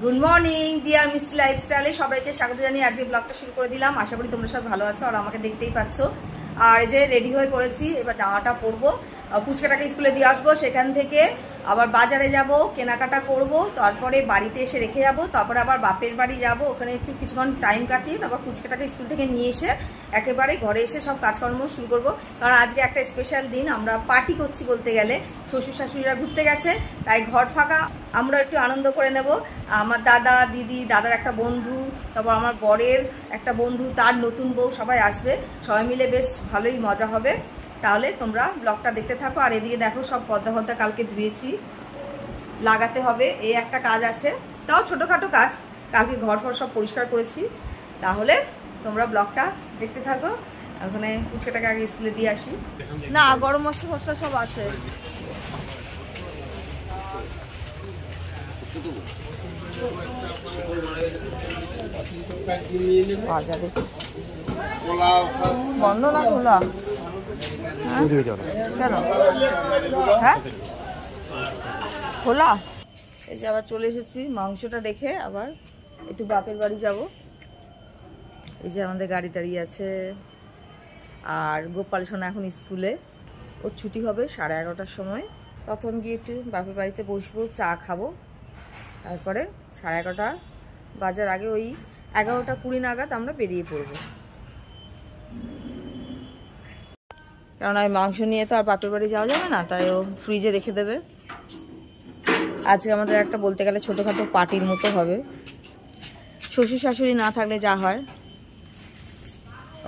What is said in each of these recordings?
Good morning deer মিষ্টি লাইফস্টাইলে সবাইকে স্বাগত জানিয়ে আজকে ব্লগটা শুরু করে দিলাম। আশা করি তোমরা সবাই ভালো আছো আর আমাকে দেখতেই পাচ্ছ। আর এই যে রেডি হয়ে পড়েছি, এবার জামাটা পরবো, পুচকাটাকে স্কুলে দিয়ে আসবো, সেখান থেকে আবার বাজারে যাব, কেনাকাটা করব, তারপরে বাড়িতে এসে রেখে যাব, তারপরে আবার বাপের বাড়ি যাব, ওখানে একটু কিছুক্ষণ টাইম কাটিয়ে তারপর পুচকাটাকে স্কুল থেকে নিয়ে এসে একেবারে ঘরে এসে সব কাজকর্ম শুরু করব। কারণ আজকে একটা স্পেশাল দিন, আমরা পার্টি করছি বলতে গেলে। শ্বশুর শাশুড়িরা ঘুরতে গেছে, তাই ঘর ফাঁকা, আমরা একটু আনন্দ করে নেব। আমার দাদা দিদি, দাদার একটা বন্ধু, তারপর আমার বরের একটা বন্ধু, তার নতুন বউ, সবাই আসবে, সবাই মিলে বেশ ভালোই মজা হবে। তাহলে তোমরা ব্লগটা দেখতে থাকো। আর এদিকে দেখো সব পদ্মা পদ্মা কালকে ধুয়েছি, লাগাতে হবে, এই একটা কাজ আছে, তাও ছোটোখাটো কাজ। কালকে ঘর ফর সব পরিষ্কার করেছি। তাহলে তোমরা ব্লগটা দেখতে থাকো। ওখানে পুচকাটাকে আগে স্কুলে দিয়ে আসি। না, গরম মশলা ফসলা সব আছে। বন্ধ না খোলা? কেন? হ্যাঁ খোলা। এই যে আবার চলে এসেছি, মাংসটা রেখে আবার একটু বাপের বাড়ি যাব। এই যে আমাদের গাড়ি দাঁড়িয়ে আছে। আর গোপাল সোনা এখন স্কুলে, ওর ছুটি হবে 11:30টার সময়। তখন গিয়ে একটু বাপের বাড়িতে বসবো, চা খাবো, তারপরে 11:30 বাজার আগে ওই 11:20 নাগাদ আমরা বেরিয়ে পড়বো। কারণ ওই মাংস নিয়ে তো আর বাপের বাড়ি যাওয়া যাবে না, তাই ও ফ্রিজে রেখে দেবে। আজকে আমাদের একটা বলতে গেলে ছোটোখাটো পার্টির মতো হবে। শ্বশুর শাশুড়ি না থাকলে যা হয়,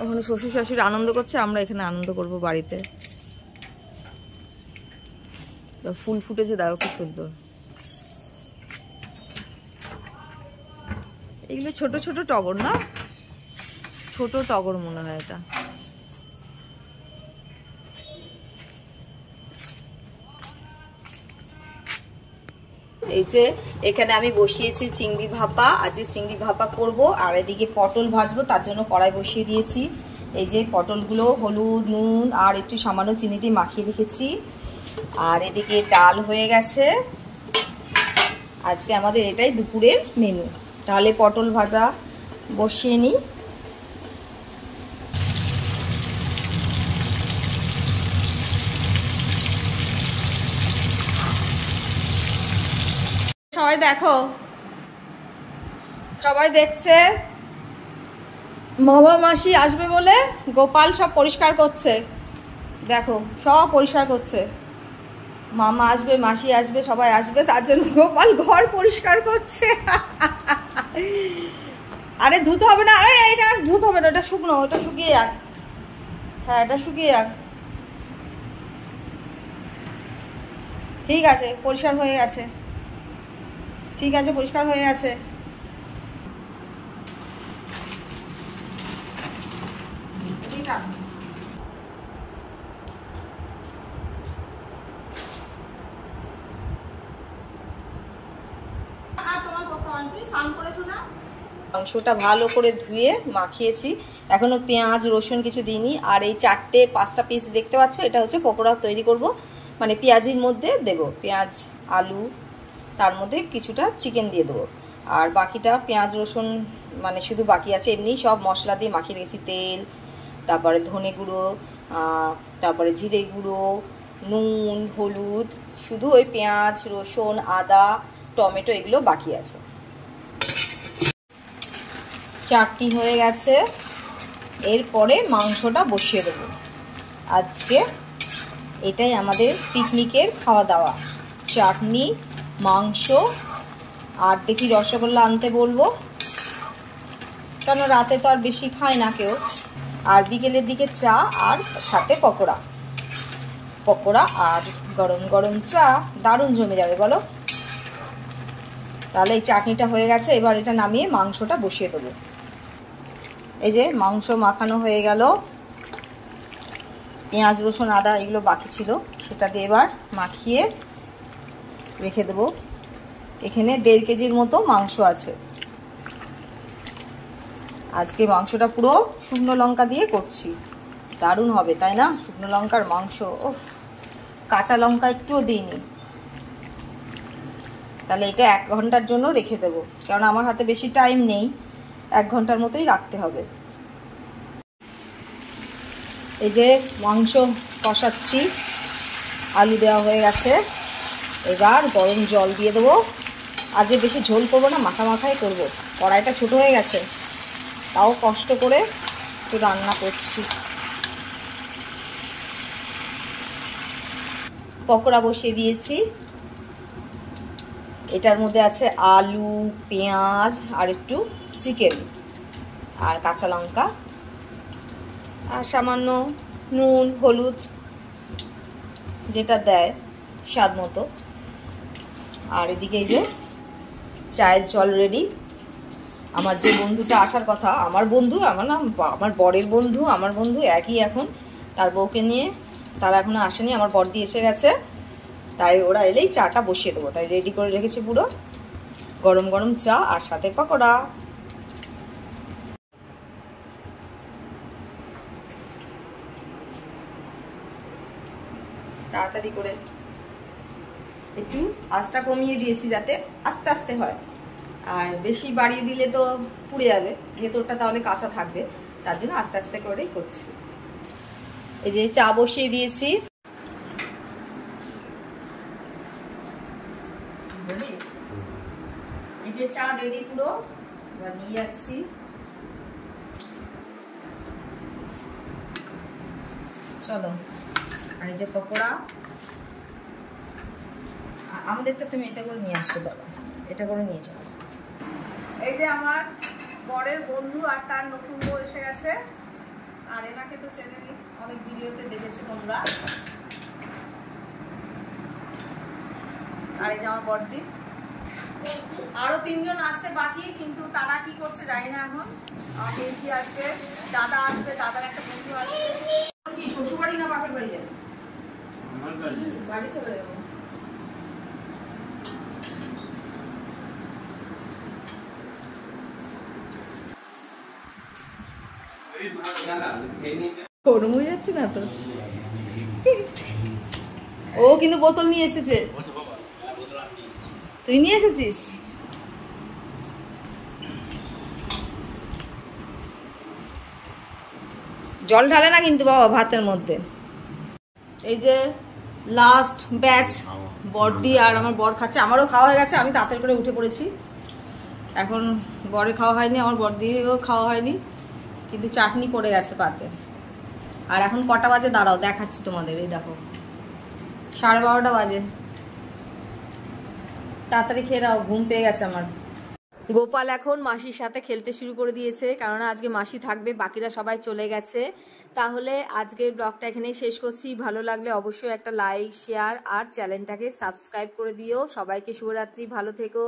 ওখানে শ্বশুর শাশুড়ি আনন্দ করছে, আমরা এখানে আনন্দ করব বাড়িতে। ফুল ফুটেছে, দেখো খুব সুন্দর। এগুলো ছোট ছোট টগর না? ছোট টগর মনে হয় এটা। এই যে এখানে আমি বসিয়েছি চিংড়ি ভাপা, আজকে চিংড়ি ভাপা করব। আর এদিকে পটল ভাজবো, তার জন্য কড়াই বসিয়ে দিয়েছি। এই যে পটলগুলো হলুদ নুন আর একটু সামান্য চিনি দিয়ে মাখিয়ে রেখেছি। আর এদিকে ডাল হয়ে গেছে। আজকে আমাদের এটাই দুপুরের মেনু। তাহলে পটল ভাজা বসিয়ে নিই। সবাই দেখো, সবাই দেখছে। মামা মাসি আসবে বলে গোপাল সব পরিষ্কার করছে, দেখো সব পরিষ্কার করছে। মামা আসবে, মাসি আসবে, সবাই আসবে, তার জন্য গোপাল ঘর পরিষ্কার করছে। আরে ধুতে হবে না, আরে এটা ধুতে হবে না, ওটা শুকনো, ওটা শুকিয়ে যাক। হ্যাঁ, এটা শুকিয়ে যাক। ঠিক আছে, পরিষ্কার হয়ে গেছে, ঠিক আছে, পরিষ্কার হয়ে গেছে। ঠিক আছে, মাংসটা ভালো করে ধুয়ে মাখিয়েছি, এখনো পেঁয়াজ রসুন কিছু দিইনি। আর এই 4-5টা পিস দেখতে পাচ্ছ, এটা হচ্ছে পকোড়া তৈরি করব, মানে পেঁয়াজির মধ্যে দেব পেঁয়াজ আলু, তার মধ্যে কিছুটা চিকেন দিয়ে দেবো। আর বাকিটা পেঁয়াজ রসুন মানে শুধু বাকি আছে, এমনি সব মশলা দিয়ে মাখিয়ে রেখেছি। তেল, তারপরে ধনে গুঁড়ো, তারপরে জিরে গুঁড়ো, নুন, হলুদ, শুধু ওই পেঁয়াজ রসুন আদা টমেটো এগুলো বাকি আছে। চাটনি হয়ে গেছে, এরপরে মাংসটা বসিয়ে দেবো। আজকে এটাই আমাদের পিকনিকের খাওয়া দাওয়া, চাটনি মাংস। আর দেখি রসগোল্লা আনতে বলবো, কারণ রাতে তো আর বেশি খায় না কেউ। আর বিকেলের দিকে চা আর সাথে পকোড়া, পকোড়া আর গরম গরম চা, দারুণ জমে যাবে বলো। তাহলে এই চাটনিটা হয়ে গেছে, এবার এটা নামিয়ে মাংসটা বসিয়ে দেবো। এই যে মাংস মাখানো হয়ে গেল, পেঁয়াজ রসুন আদা এগুলো বাকি ছিল, সেটা দিয়ে এবার মাখিয়ে রেখে দেবো। এখানে 1.5 কেজির মতো মাংস আছে। আজকে মাংসটা পুরো শুকনো লঙ্কা দিয়ে করছি, দারুণ হবে তাই না? শুকনো লঙ্কার মাংস, ও কাঁচা লঙ্কা একটুও দিইনি। তাহলে এটা 1 ঘন্টার জন্য রেখে দেবো, কারণ আমার হাতে বেশি টাইম নেই, 1 ঘন্টার মতোই রাখতে হবে। এই যে মাংস কষাচ্ছি, আলু দেওয়া হয়ে গেছে, এবার গরম জল দিয়ে দেবো। আজকে বেশি ঝোল করবো না, মাখা মাখাই করবো। কড়াইটা ছোট হয়ে গেছে, তাও কষ্ট করে একটু রান্না করছি। পকোড়া বসিয়ে দিয়েছি, এটার মধ্যে আছে আলু, পেঁয়াজ আর একটু চিকেন আর কাঁচা লঙ্কা আর সামান্য নুন হলুদ যেটা দেয় স্বাদ মতো। আর এদিকে এই যে চায়ের জল রেডি। আমার যে বন্ধুটা আসার কথা, আমার বন্ধু, আমার বরের বন্ধু, আমার বন্ধু একই, এখন তার বউকে নিয়ে, তারা এখনো আসেনি, আমার বড়দি এসে গেছে, তাই ওরা এলেই চাটা বসিয়ে দেবো, তাই রেডি করে রেখেছি পুরো। গরম গরম চা আর সাথে পকোড়া। তাড়াতাড়ি করে একটু আঁচটা কমিয়ে দিয়েছি যাতে আস্তে আস্তে হয়, আর বেশি বাড়িয়ে দিলে তো পুড়ে যাবে, ভেতরটা তাহলে কাঁচা থাকবে, তার জন্য আস্তে আস্তে করেই করছি। এই যে চা বসিয়ে দিয়েছি, এই যে চা রেডি পুরো, এবার নিয়ে যাচ্ছি। চলো, আর এই যে পকোড়া, আমাদেরটা তুমি এটা করে নিয়ে আসো, দাদা এটা করে নিয়ে যাও। এই যে আমার বরের বন্ধু আর তার নতুন বউ এসে গেছে, আর এনাকে তো চেনেনি, অনেক ভিডিওতে দেখেছি তোমরা। আর এই যে আমার বড়দি, আরো 3 জন আসতে বাকি, কিন্তু তারা কি করছে জানি না। এখন আমার মেয়েটি আসবে, দাদা আসবে, দাদার একটা বন্ধু আসবে। কি শ্বশুর বাড়ি না বাপের বাড়ি যাবে? বাড়ি চলে যাবো। গরম হয়ে যাচ্ছে না তো? ও কিন্তু বোতল নিয়ে এসেছে। তুই নিয়ে এসেছিস? জল ঢালে না কিন্তু বাবা ভাতের মধ্যে। এই যে লাস্ট ব্যাচ বড়দি আর আমার বর খাচ্ছে, আমারও খাওয়া হয়ে গেছে, আমি তাড়াতাড়ি করে উঠে পড়েছি। এখন বরের খাওয়া হয়নি, আমার বড়দিও খাওয়া হয়নি, কিন্তু চাটনি পড়ে গেছে পাতে। আর এখন কটা বাজে দাঁড়াও দেখাচ্ছি তোমাদের, এই দেখো 12:30 বাজে। তাড়াতাড়ি খেয়ে নাও, ঘুম পেয়ে গেছে আমার। গোপাল এখন মাসির সাথে খেলতে শুরু করে দিয়েছে, কারণ আজকে মাসি থাকবে, বাকিরা সবাই চলে গেছে। তাহলে আজকের ব্লগটা এখানেই শেষ করছি। ভালো লাগলে অবশ্যই একটা লাইক, শেয়ার আর চ্যানেলটাকে সাবস্ক্রাইব করে দিও। সবাইকে শুভরাত্রি, ভালো থেকো,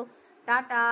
টাটা।